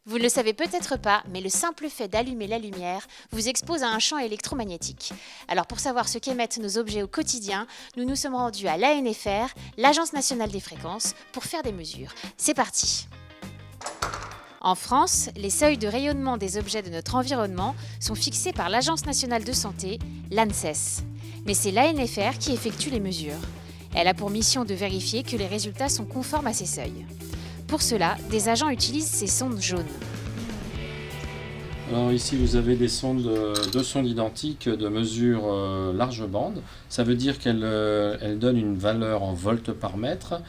Vous ne le savez peut-être pas, mais le simple fait d'allumer la lumière vous expose à un champ électromagnétique. Alors pour savoir ce qu'émettent nos objets au quotidien, nous nous sommes rendus à l'ANFR, l'Agence nationale des fréquences, pour faire des mesures. C'est parti! En France, les seuils de rayonnement des objets de notre environnement sont fixés par l'Agence nationale de santé, l'ANSES. Mais c'est l'ANFR qui effectue les mesures. Elle a pour mission de vérifier que les résultats sont conformes à ces seuils. Pour cela, des agents utilisent ces sondes jaunes. Alors ici vous avez des sondes, deux sondes identiques de mesure large bande. Ça veut dire qu'elles donnent une valeur en volts par mètre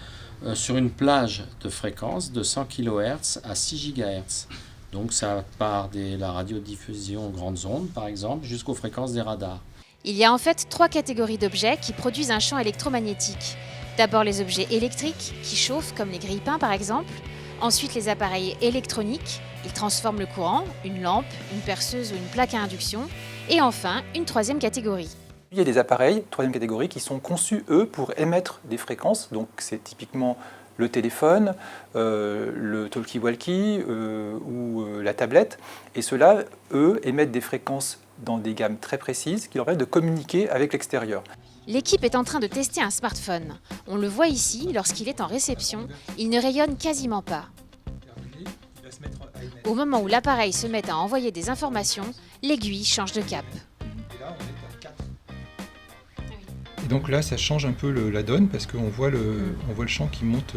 sur une plage de fréquence de 100 kHz à 6 GHz. Donc ça part de la radiodiffusion grandes ondes par exemple jusqu'aux fréquences des radars. Il y a en fait 3 catégories d'objets qui produisent un champ électromagnétique. D'abord les objets électriques qui chauffent comme les grille-pains par exemple. Ensuite les appareils électroniques, ils transforment le courant, une lampe, une perceuse ou une plaque à induction. Et enfin une troisième catégorie. Il y a des appareils, troisième catégorie, qui sont conçus, eux, pour émettre des fréquences. Donc c'est typiquement le téléphone, le talkie-walkie ou la tablette. Et ceux-là, eux, émettent des fréquences dans des gammes très précises qui leur permettent de communiquer avec l'extérieur. L'équipe est en train de tester un smartphone. On le voit ici, lorsqu'il est en réception, il ne rayonne quasiment pas. Au moment où l'appareil se met à envoyer des informations, l'aiguille change de cap. Et donc là, ça change un peu la donne parce qu'on voit le champ qui monte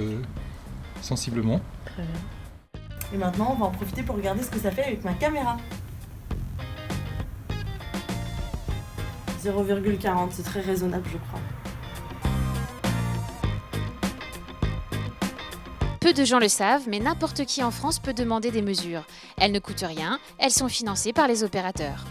sensiblement. Très bien. Et maintenant, on va en profiter pour regarder ce que ça fait avec ma caméra. 0,40, c'est très raisonnable, je crois. Peu de gens le savent, mais n'importe qui en France peut demander des mesures. Elles ne coûtent rien, elles sont financées par les opérateurs.